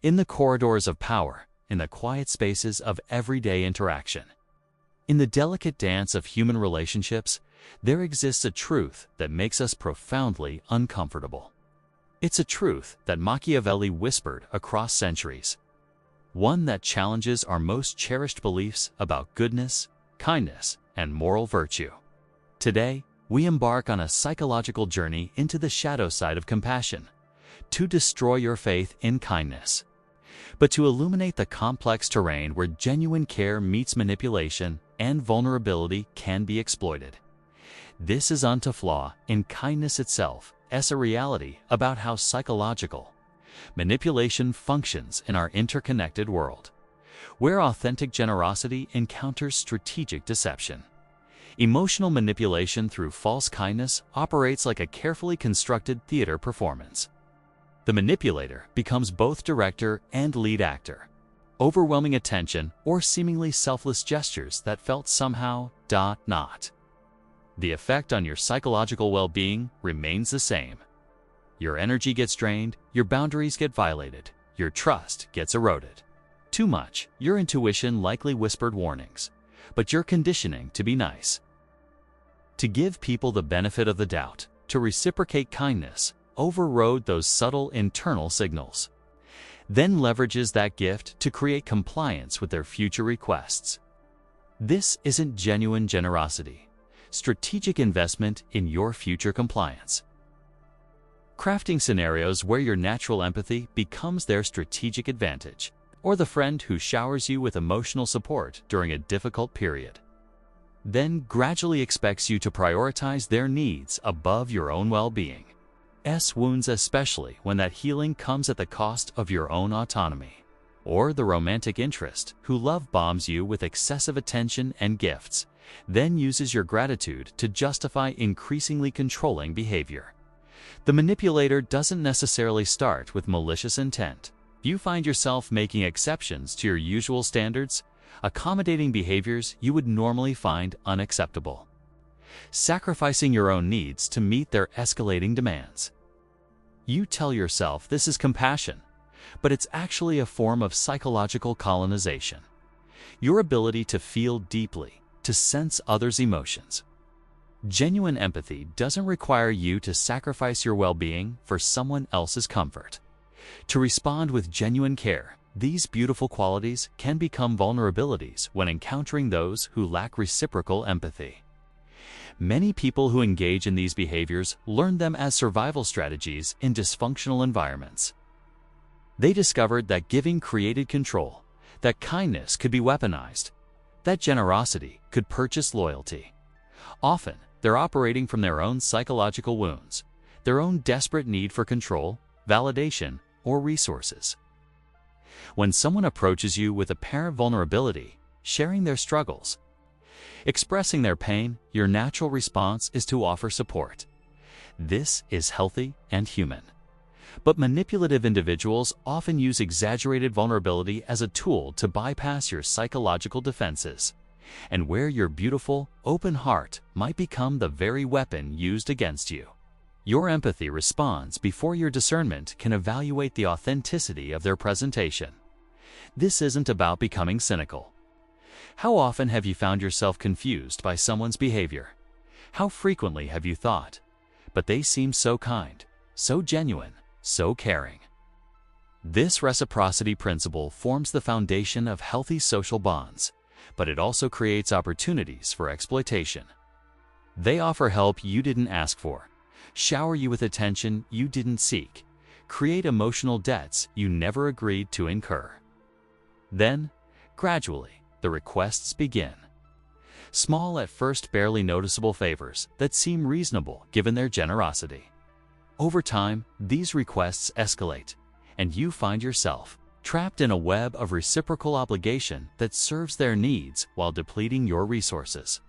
in the corridors of power, in the quiet spaces of everyday interaction. In the delicate dance of human relationships, there exists a truth that makes us profoundly uncomfortable. It's a truth that Machiavelli whispered across centuries, one that challenges our most cherished beliefs about goodness, kindness, and moral virtue. Today, we embark on a psychological journey into the shadow side of compassion, to destroy your faith in kindness, but to illuminate the complex terrain where genuine care meets manipulation and vulnerability can be exploited. This is unto flaw in kindness itself as a reality about how psychological manipulation functions in our interconnected world, where authentic generosity encounters strategic deception. Emotional manipulation through false kindness operates like a carefully constructed theater performance. The manipulator becomes both director and lead actor, overwhelming attention or seemingly selfless gestures that felt somehow not. The effect on your psychological well-being remains the same. Your energy gets drained, your boundaries get violated, your trust gets eroded. Too much, your intuition likely whispered warnings, but your conditioning to be nice, to give people the benefit of the doubt, to reciprocate kindness, overrode those subtle internal signals, then leverages that gift to create compliance with their future requests. This isn't genuine generosity, strategic investment in your future compliance. Crafting scenarios where your natural empathy becomes their strategic advantage, or the friend who showers you with emotional support during a difficult period, then gradually expects you to prioritize their needs above your own well-being. Wounds, especially when that healing comes at the cost of your own autonomy. Or the romantic interest who love bombs you with excessive attention and gifts, then uses your gratitude to justify increasingly controlling behavior. The manipulator doesn't necessarily start with malicious intent. You find yourself making exceptions to your usual standards, accommodating behaviors you would normally find unacceptable, sacrificing your own needs to meet their escalating demands. You tell yourself this is compassion, but it's actually a form of psychological colonization. Your ability to feel deeply, to sense others' emotions. Genuine empathy doesn't require you to sacrifice your well-being for someone else's comfort. To respond with genuine care, these beautiful qualities can become vulnerabilities when encountering those who lack reciprocal empathy. Many people who engage in these behaviors learn them as survival strategies in dysfunctional environments. They discovered that giving created control, that kindness could be weaponized, that generosity could purchase loyalty. Often, they're operating from their own psychological wounds, their own desperate need for control, validation, or resources. When someone approaches you with apparent vulnerability, sharing their struggles, expressing their pain, your natural response is to offer support. This is healthy and human. But manipulative individuals often use exaggerated vulnerability as a tool to bypass your psychological defenses, and where your beautiful, open heart might become the very weapon used against you. Your empathy responds before your discernment can evaluate the authenticity of their presentation. This isn't about becoming cynical. How often have you found yourself confused by someone's behavior? How frequently have you thought, but they seem so kind, so genuine, so caring? This reciprocity principle forms the foundation of healthy social bonds, but it also creates opportunities for exploitation. They offer help you didn't ask for, shower you with attention you didn't seek, create emotional debts you never agreed to incur. Then, gradually, the requests begin. Small, at first barely noticeable favors that seem reasonable given their generosity. Over time, these requests escalate, and you find yourself trapped in a web of reciprocal obligation that serves their needs while depleting your resources.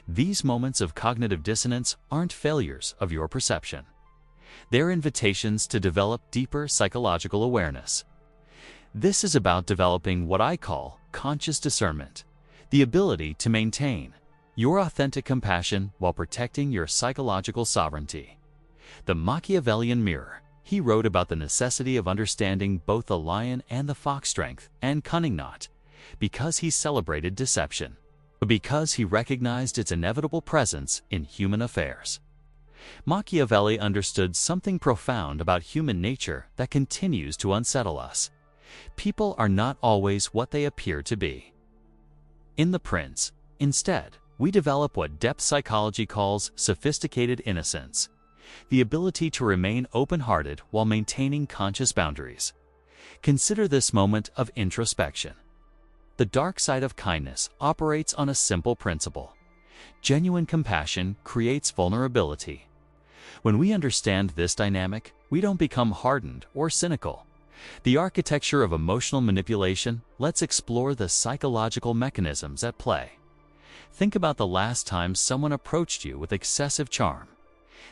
These moments of cognitive dissonance aren't failures of your perception. They're invitations to develop deeper psychological awareness. This is about developing what I call conscious discernment, the ability to maintain your authentic compassion while protecting your psychological sovereignty. The Machiavellian mirror. He wrote about the necessity of understanding both the lion and the fox strength and cunning not, because he celebrated deception, but because he recognized its inevitable presence in human affairs. Machiavelli understood something profound about human nature that continues to unsettle us. People are not always what they appear to be. In The Prince, instead, we develop what depth psychology calls sophisticated innocence, the ability to remain open-hearted while maintaining conscious boundaries. Consider this moment of introspection. The dark side of kindness operates on a simple principle. Genuine compassion creates vulnerability. When we understand this dynamic, we don't become hardened or cynical. The architecture of emotional manipulation lets explore the psychological mechanisms at play. Think about the last time someone approached you with excessive charm.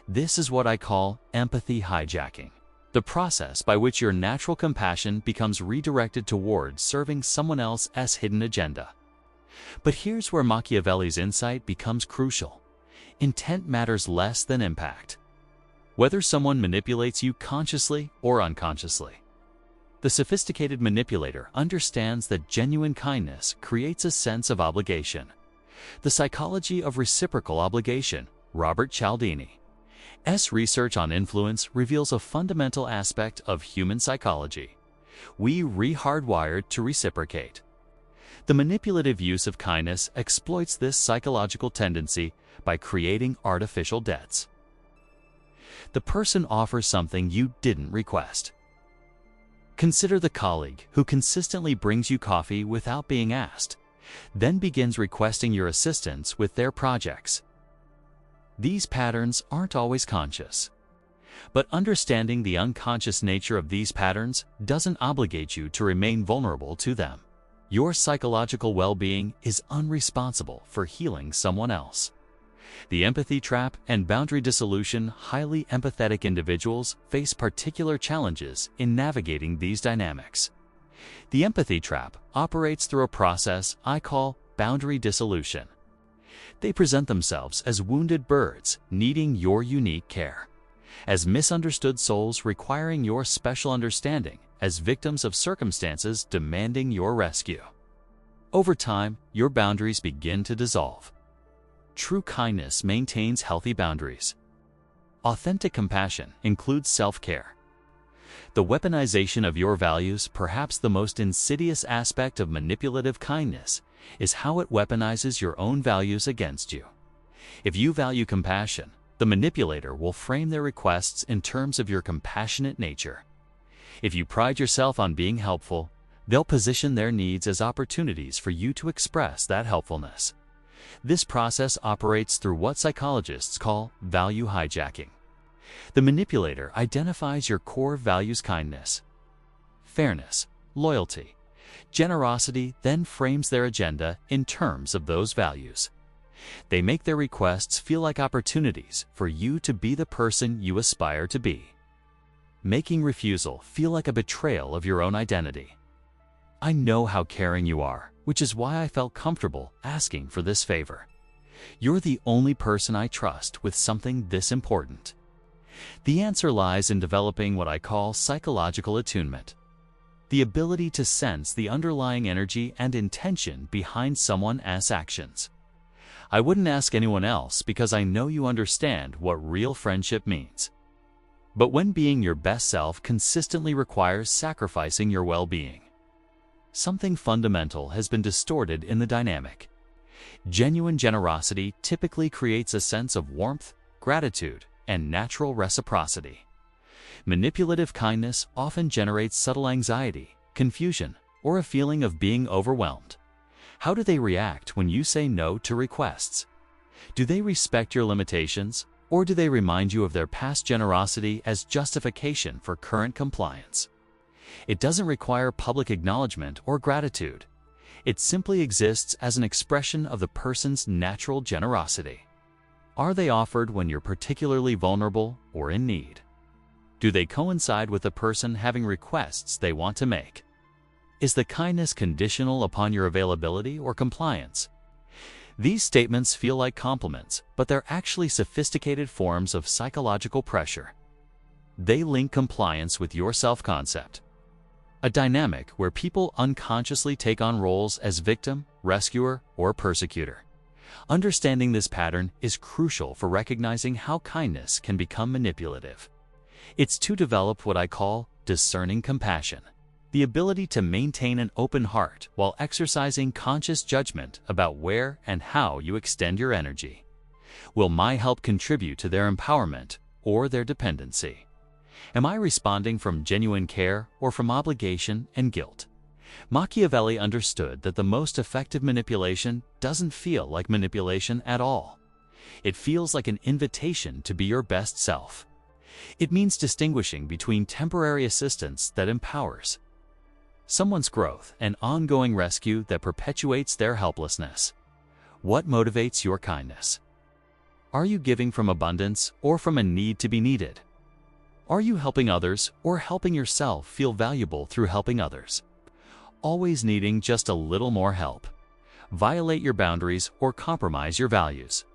This is what I call empathy hijacking, the process by which your natural compassion becomes redirected toward serving someone else's hidden agenda. But here's where Machiavelli's insight becomes crucial. Intent matters less than impact. Whether someone manipulates you consciously or unconsciously. The sophisticated manipulator understands that genuine kindness creates a sense of obligation. The Psychology of Reciprocal Obligation, Robert Cialdini's research on influence reveals a fundamental aspect of human psychology. We re-hardwired to reciprocate. The manipulative use of kindness exploits this psychological tendency by creating artificial debts. The person offers something you didn't request. Consider the colleague who consistently brings you coffee without being asked, then begins requesting your assistance with their projects. These patterns aren't always conscious. But understanding the unconscious nature of these patterns doesn't obligate you to remain vulnerable to them. Your psychological well-being is unresponsible for healing someone else. The empathy trap and boundary dissolution. Highly empathetic individuals face particular challenges in navigating these dynamics. The empathy trap operates through a process I call boundary dissolution. They present themselves as wounded birds needing your unique care, as misunderstood souls requiring your special understanding, as victims of circumstances demanding your rescue. Over time, your boundaries begin to dissolve. True kindness maintains healthy boundaries. Authentic compassion includes self-care. The weaponization of your values, perhaps the most insidious aspect of manipulative kindness, is how it weaponizes your own values against you. If you value compassion, the manipulator will frame their requests in terms of your compassionate nature. If you pride yourself on being helpful, they'll position their needs as opportunities for you to express that helpfulness. This process operates through what psychologists call value hijacking. The manipulator identifies your core values: kindness, fairness, loyalty, generosity, then frames their agenda in terms of those values. They make their requests feel like opportunities for you to be the person you aspire to be, making refusal feel like a betrayal of your own identity. I know how caring you are, which is why I felt comfortable asking for this favor. You're the only person I trust with something this important. The answer lies in developing what I call psychological attunement, the ability to sense the underlying energy and intention behind someone's actions. I wouldn't ask anyone else because I know you understand what real friendship means. But when being your best self consistently requires sacrificing your well-being, something fundamental has been distorted in the dynamic. Genuine generosity typically creates a sense of warmth, gratitude, and natural reciprocity. Manipulative kindness often generates subtle anxiety, confusion, or a feeling of being overwhelmed. How do they react when you say no to requests? Do they respect your limitations, or do they remind you of their past generosity as justification for current compliance? It doesn't require public acknowledgement or gratitude. It simply exists as an expression of the person's natural generosity. Are they offered when you're particularly vulnerable or in need? Do they coincide with the person having requests they want to make? Is the kindness conditional upon your availability or compliance? These statements feel like compliments, but they're actually sophisticated forms of psychological pressure. they link compliance with your self-concept. A dynamic where people unconsciously take on roles as victim, rescuer, or persecutor. Understanding this pattern is crucial for recognizing how kindness can become manipulative. It's to develop what I call discerning compassion, the ability to maintain an open heart while exercising conscious judgment about where and how you extend your energy. Will my help contribute to their empowerment or their dependency? Am I responding from genuine care or from obligation and guilt? Machiavelli understood that the most effective manipulation doesn't feel like manipulation at all. It feels like an invitation to be your best self. It means distinguishing between temporary assistance that empowers someone's growth and ongoing rescue that perpetuates their helplessness. What motivates your kindness? Are you giving from abundance or from a need to be needed? Are you helping others or helping yourself feel valuable through helping others? Always needing just a little more help. Violate your boundaries or compromise your values.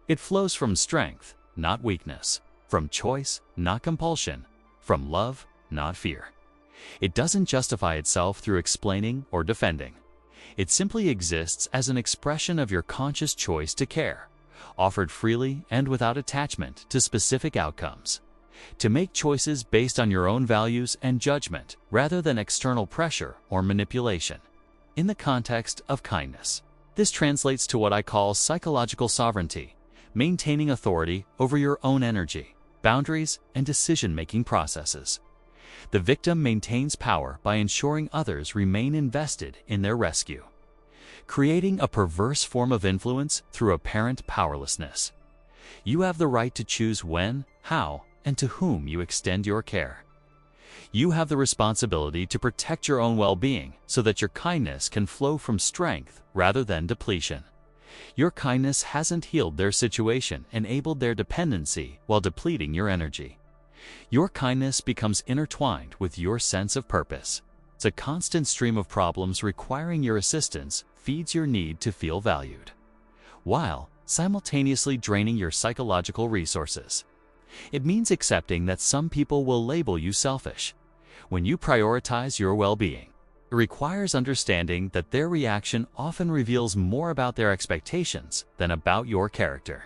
It flows from strength, not weakness. From choice, not compulsion. From love, not fear. It doesn't justify itself through explaining or defending. It simply exists as an expression of your conscious choice to care, offered freely and without attachment to specific outcomes. To make choices based on your own values and judgment rather than external pressure or manipulation. In the context of kindness, this translates to what I call psychological sovereignty, maintaining authority over your own energy, boundaries, and decision-making processes. The victim maintains power by ensuring others remain invested in their rescue, creating a perverse form of influence through apparent powerlessness. You have the right to choose when, how, and to whom you extend your care. You have the responsibility to protect your own well-being so that your kindness can flow from strength rather than depletion. Your kindness hasn't healed their situation, enabled their dependency while depleting your energy. Your kindness becomes intertwined with your sense of purpose. It's a constant stream of problems requiring your assistance feeds your need to feel valued, while simultaneously draining your psychological resources. It means accepting that some people will label you selfish. When you prioritize your well-being, it requires understanding that their reaction often reveals more about their expectations than about your character.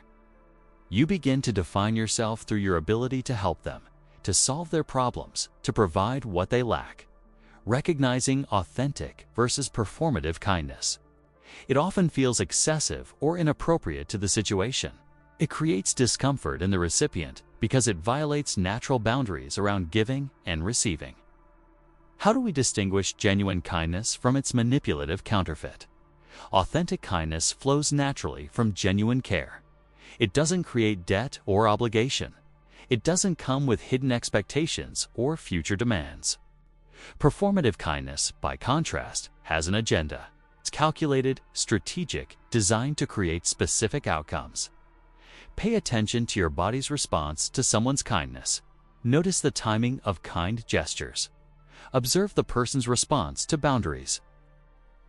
You begin to define yourself through your ability to help them, to solve their problems, to provide what they lack. Recognizing authentic versus performative kindness. It often feels excessive or inappropriate to the situation. It creates discomfort in the recipient because it violates natural boundaries around giving and receiving. How do we distinguish genuine kindness from its manipulative counterfeit? Authentic kindness flows naturally from genuine care. It doesn't create debt or obligation. It doesn't come with hidden expectations or future demands. Performative kindness, by contrast, has an agenda. It's calculated, strategic, designed to create specific outcomes. Pay attention to your body's response to someone's kindness. Notice the timing of kind gestures. Observe the person's response to boundaries.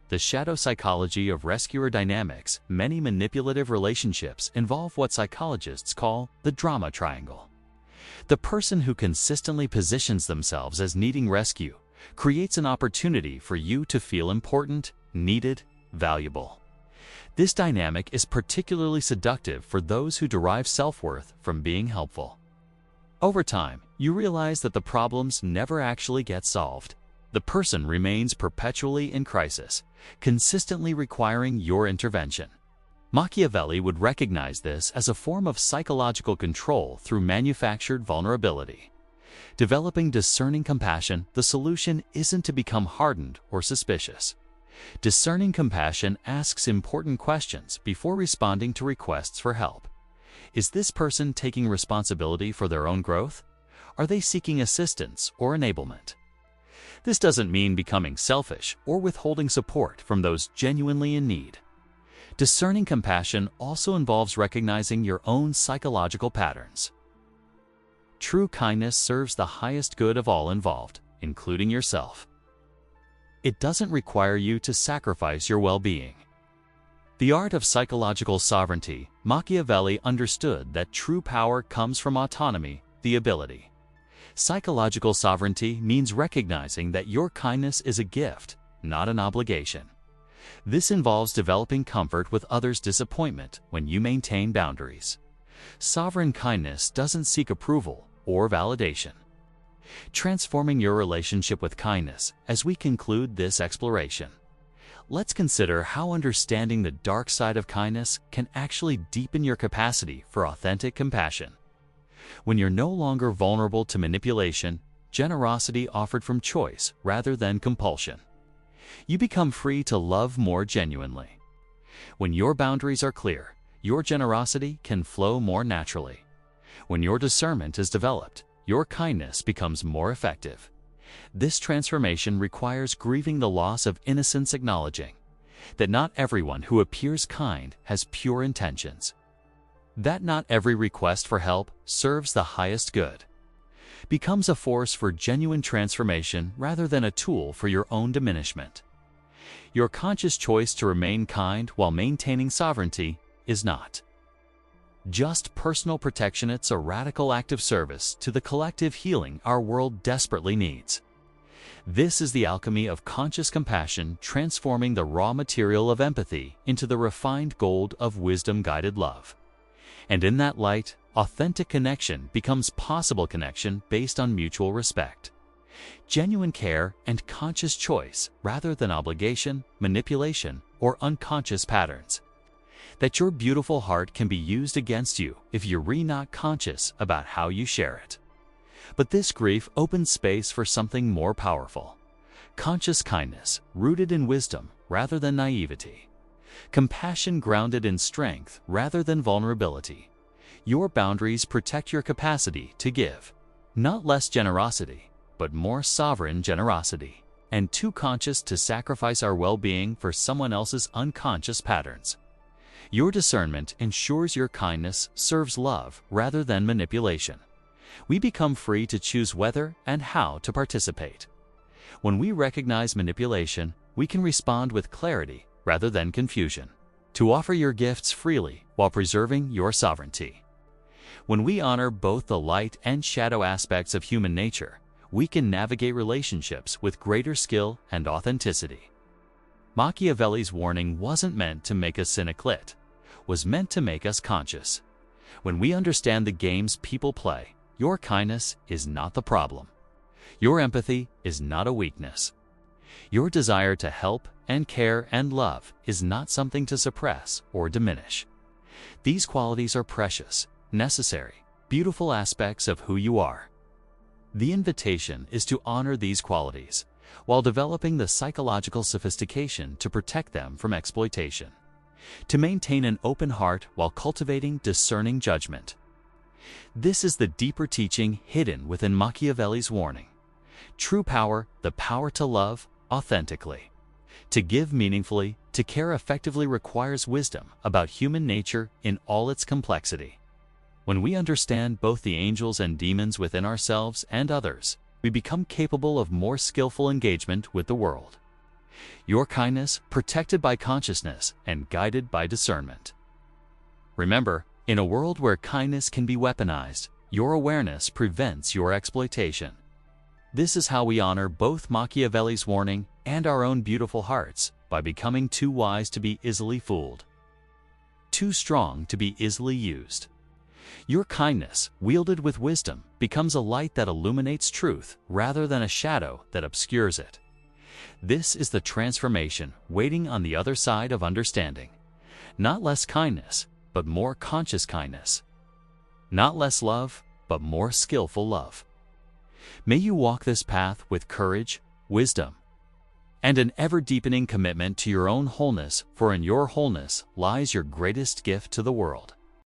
The shadow psychology of rescuer dynamics. Many manipulative relationships involve what psychologists call the drama triangle. The person who consistently positions themselves as needing rescue creates an opportunity for you to feel important, needed, valuable. This dynamic is particularly seductive for those who derive self-worth from being helpful. Over time, you realize that the problems never actually get solved. The person remains perpetually in crisis, consistently requiring your intervention. Machiavelli would recognize this as a form of psychological control through manufactured vulnerability. Developing discerning compassion, the solution isn't to become hardened or suspicious. Discerning compassion asks important questions before responding to requests for help. Is this person taking responsibility for their own growth? Are they seeking assistance or enablement? This doesn't mean becoming selfish or withholding support from those genuinely in need. Discerning compassion also involves recognizing your own psychological patterns. True kindness serves the highest good of all involved, including yourself. It doesn't require you to sacrifice your well-being. The art of psychological sovereignty. Machiavelli understood that true power comes from autonomy, the ability Psychological sovereignty means recognizing that your kindness is a gift, not an obligation. This involves developing comfort with others' disappointment when you maintain boundaries. Sovereign kindness doesn't seek approval or validation. Transforming your relationship with kindness as we conclude this exploration. Let's consider how understanding the dark side of kindness can actually deepen your capacity for authentic compassion. When you're no longer vulnerable to manipulation, generosity offered from choice rather than compulsion, you become free to love more genuinely. When your boundaries are clear, your generosity can flow more naturally. When your discernment is developed, your kindness becomes more effective. This transformation requires grieving the loss of innocence, acknowledging that not everyone who appears kind has pure intentions, that not every request for help serves the highest good, becomes a force for genuine transformation rather than a tool for your own diminishment. Your conscious choice to remain kind while maintaining sovereignty is not just personal protection, it's a radical act of service to the collective healing our world desperately needs. This is the alchemy of conscious compassion, transforming the raw material of empathy into the refined gold of wisdom-guided love. And in that light, authentic connection becomes possible, connection based on mutual respect, genuine care, and conscious choice rather than obligation, manipulation, or unconscious patterns. That your beautiful heart can be used against you if you're not conscious about how you share it. But this grief opens space for something more powerful. Conscious kindness, rooted in wisdom rather than naivety. Compassion grounded in strength rather than vulnerability. Your boundaries protect your capacity to give. Not less generosity, but more sovereign generosity. And too conscious to sacrifice our well-being for someone else's unconscious patterns. Your discernment ensures your kindness serves love rather than manipulation. We become free to choose whether and how to participate. When we recognize manipulation, we can respond with clarity rather than confusion, to offer your gifts freely while preserving your sovereignty. When we honor both the light and shadow aspects of human nature, we can navigate relationships with greater skill and authenticity. Machiavelli's warning wasn't meant to make us cynical, it was meant to make us conscious. When we understand the games people play, your kindness is not the problem. Your empathy is not a weakness. Your desire to help and care and love is not something to suppress or diminish. These qualities are precious, necessary, beautiful aspects of who you are. The invitation is to honor these qualities while developing the psychological sophistication to protect them from exploitation. To maintain an open heart while cultivating discerning judgment. This is the deeper teaching hidden within Machiavelli's warning. True power, the power to love authentically, to give meaningfully, to care effectively, requires wisdom about human nature in all its complexity. When we understand both the angels and demons within ourselves and others, we become capable of more skillful engagement with the world. Your kindness, protected by consciousness and guided by discernment. Remember, in a world where kindness can be weaponized, your awareness prevents your exploitation. This is how we honor both Machiavelli's warning and our own beautiful hearts, by becoming too wise to be easily fooled, too strong to be easily used. Your kindness, wielded with wisdom, becomes a light that illuminates truth rather than a shadow that obscures it. This is the transformation waiting on the other side of understanding. Not less kindness, but more conscious kindness. Not less love, but more skillful love. May you walk this path with courage, wisdom, and an ever-deepening commitment to your own wholeness, for in your wholeness lies your greatest gift to the world.